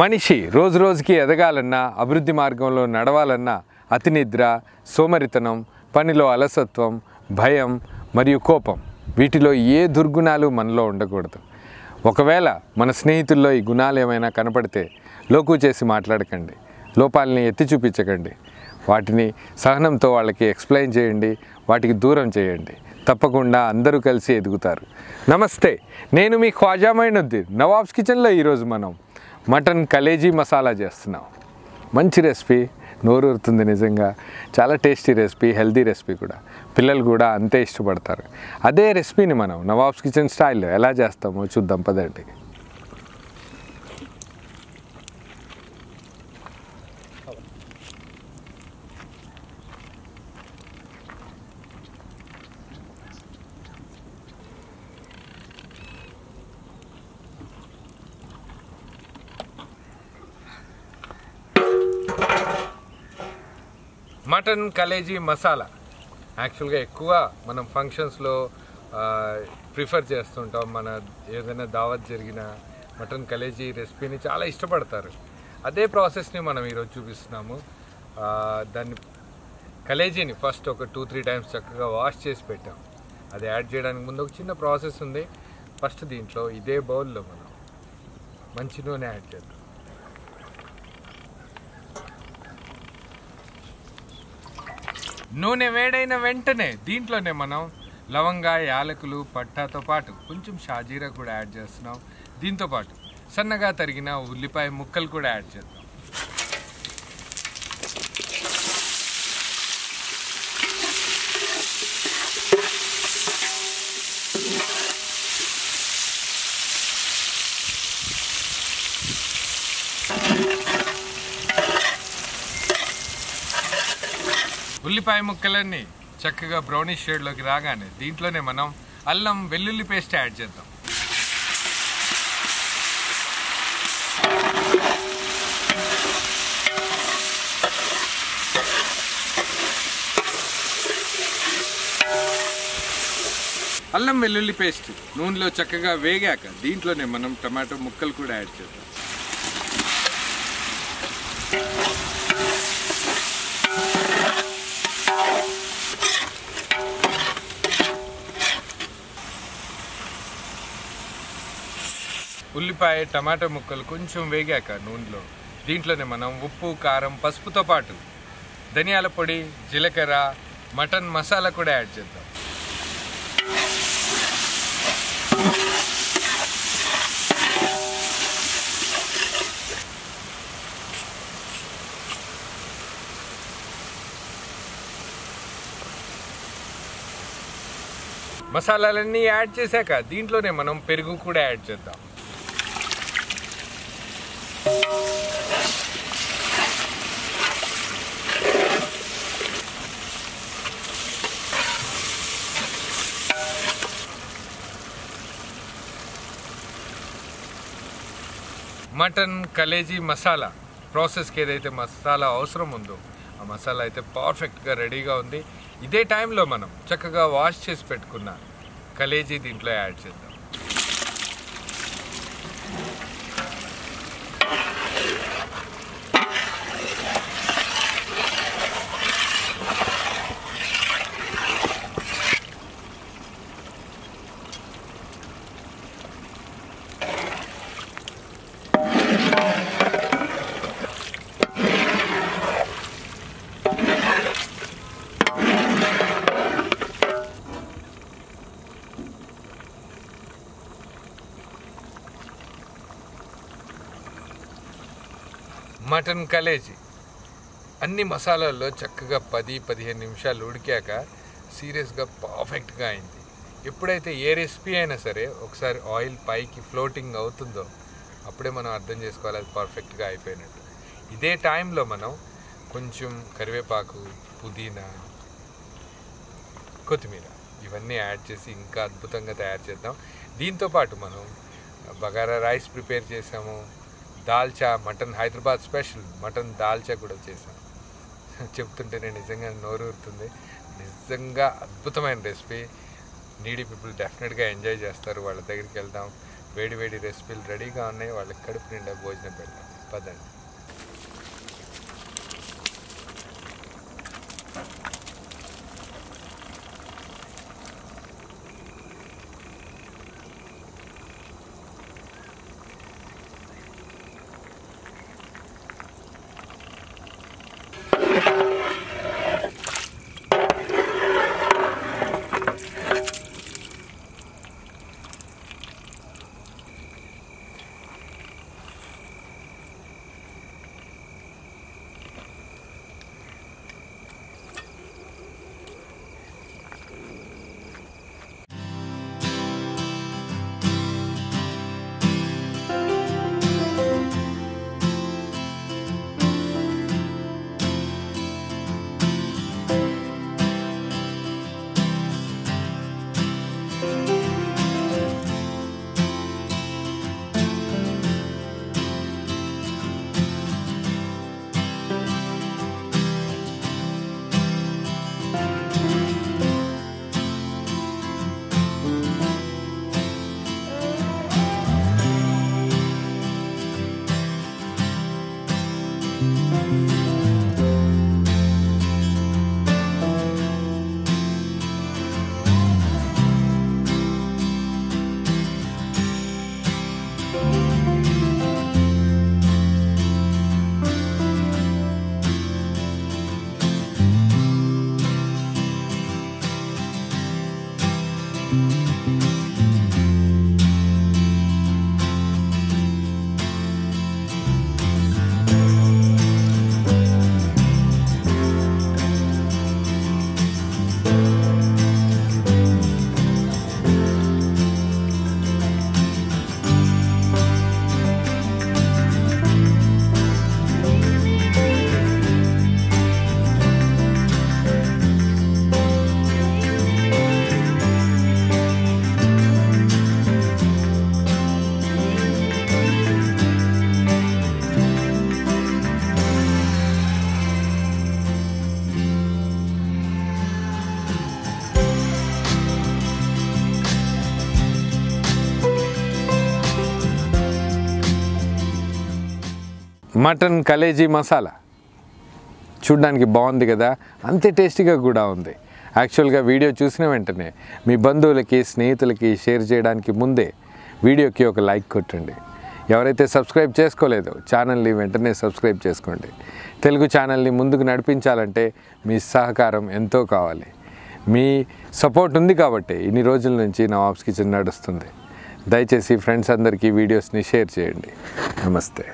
మనిషి రోజు రోజుకి ఎదగాలన్నా అభివృద్ధి మార్గంలో నడవాలన్నా అతి నిద్ర, సోమరితనం, పనిలో అలసత్వం, భయం మరియు కోపం వీటిలో ఏ దుర్గుణాలు మనలో ఉండకూడదు. ఒకవేళ మన స్నేహితుల్లో ఈ గుణాలు ఏమైనా కనపడితే లోకు చేసి మాట్లాడకండి, లోపాలని ఎత్తి చూపించకండి. వాటిని సహనంతో వాళ్ళకి ఎక్స్ప్లెయిన్ చేయండి, వాటికి దూరం చేయండి. తప్పకుండా అందరూ కలిసి ఎదుగుతారు. నమస్తే, నేను మీ ఖ్వాజా మైనుద్దీన్. నవాబ్స్ కిచెన్లో ఈరోజు మనం మటన్ కలేజీ మసాలా చేస్తున్నాం. మంచి రెసిపీ, నోరూరుతుంది నిజంగా. చాలా టేస్టీ రెసిపీ, హెల్దీ రెసిపీ కూడా. పిల్లలు కూడా అంతే ఇష్టపడతారు. అదే రెసిపీని మనం నవాబ్స్ కిచెన్ స్టైల్లో ఎలా చేస్తామో చూద్దాం పదండి. మటన్ కలేజీ మసాలా యాక్చువల్గా ఎక్కువ మనం ఫంక్షన్స్లో ప్రిఫర్ చేస్తుంటాం. మన ఏదైనా దావత్ జరిగిన మటన్ కలేజీ రెసిపీని చాలా ఇష్టపడతారు. అదే ప్రాసెస్ని మనం ఈరోజు చూపిస్తున్నాము. దాన్ని కలేజీని ఫస్ట్ ఒక 2-3 టైమ్స్ చక్కగా వాష్ చేసి పెట్టాం. అది యాడ్ చేయడానికి ముందు ఒక చిన్న ప్రాసెస్ ఉంది. ఫస్ట్ దీంట్లో ఇదే బౌల్లో మనం మంచి నూనె యాడ్ చేద్దాం. నూనె వేడైన వెంటనే దీంట్లోనే మనం లవంగా, యాలకులు, పట్టాతో పాటు కొంచెం షాజీరా కూడా యాడ్ చేస్తున్నాం. దీంతోపాటు సన్నగా తరిగిన ఉల్లిపాయ ముక్కలు కూడా యాడ్ చేద్దాం. ఉల్లిపాయ ముక్కలన్నీ చక్కగా బ్రౌనిష్ షేడ్లోకి రాగానే దీంట్లోనే మనం అల్లం వెల్లుల్లి పేస్ట్ యాడ్ చేద్దాం. అల్లం వెల్లుల్లి పేస్ట్ నూనెలో చక్కగా వేగాక దీంట్లోనే మనం టమాటో ముక్కలు కూడా యాడ్ చేద్దాం. ఉల్లిపాయ, టమాటో ముక్కలు కొంచెం వేగాక నూనెలో దీంట్లోనే మనం ఉప్పు, కారం, పసుపుతో పాటు ధనియాల పొడి, జీలకర్ర, మటన్ మసాలా కూడా యాడ్ చేద్దాం. మసాలాలన్నీ యాడ్ చేశాక దీంట్లోనే మనం పెరుగు కూడా యాడ్ చేద్దాం. మటన్ కలేజీ మసాలా ప్రాసెస్కి ఏదైతే మసాలా అవసరం ఉందో ఆ మసాలా అయితే పర్ఫెక్ట్గా రెడీగా ఉంది. ఇదే టైంలో మనం చక్కగా వాష్ చేసి పెట్టుకున్న కలేజీ దీంట్లో యాడ్ చేద్దాం. మటన్ కలేజీ అన్ని మసాలాల్లో చక్కగా 10-15 నిమిషాలు ఉడికాక సీరియస్గా పర్ఫెక్ట్గా అయింది. ఎప్పుడైతే ఏ రెసిపీ అయినా సరే ఒకసారి ఆయిల్ పైకి ఫ్లోటింగ్ అవుతుందో అప్పుడే మనం అర్థం చేసుకోవాలి అది పర్ఫెక్ట్గా అయిపోయినట్టు. ఇదే టైంలో మనం కొంచెం కరివేపాకు, పుదీనా, కొత్తిమీర ఇవన్నీ యాడ్ చేసి ఇంకా అద్భుతంగా తయారు చేద్దాం. దీంతోపాటు మనం బగారా రైస్ ప్రిపేర్ చేసాము. Dalcha, mutton Hyderabad special mutton dalcha కూడా చేశాను. చెప్తుంటేనే నిజంగా నోరూరుతుంది. నిజంగా అద్భుతమైన రెసిపీ. నీడీ పీపుల్ డెఫినెట్గా ఎంజాయ్ చేస్తారు. వాళ్ళ దగ్గరికి వెళ్దాం. వేడి వేడి రెసిపీలు రెడీగా ఉన్నాయి. వాళ్ళకి కడుపు నిండా భోజనం పెడతాం. పదండి. మటన్ కలేజీ మసాలా చూడడానికి బాగుంది కదా, అంతే టేస్టీగా కూడా ఉంది. యాక్చువల్గా వీడియో చూసిన వెంటనే మీ బంధువులకి స్నేహితులకి షేర్ చేయడానికి ముందే వీడియోకి ఒక లైక్ కొట్టండి. ఎవరైతే సబ్స్క్రైబ్ చేసుకోలేదో ఛానల్ని వెంటనే సబ్స్క్రైబ్ చేసుకోండి. తెలుగు ఛానల్ని ముందుకు నడిపించాలంటే మీ సహకారం ఎంతో కావాలి. మీ సపోర్ట్ ఉంది కాబట్టి ఇన్ని రోజుల నుంచి నవాబ్స్ కిచెన్ నడుస్తుంది. దయచేసి ఫ్రెండ్స్ అందరికీ వీడియోస్ని షేర్ చేయండి. నమస్తే.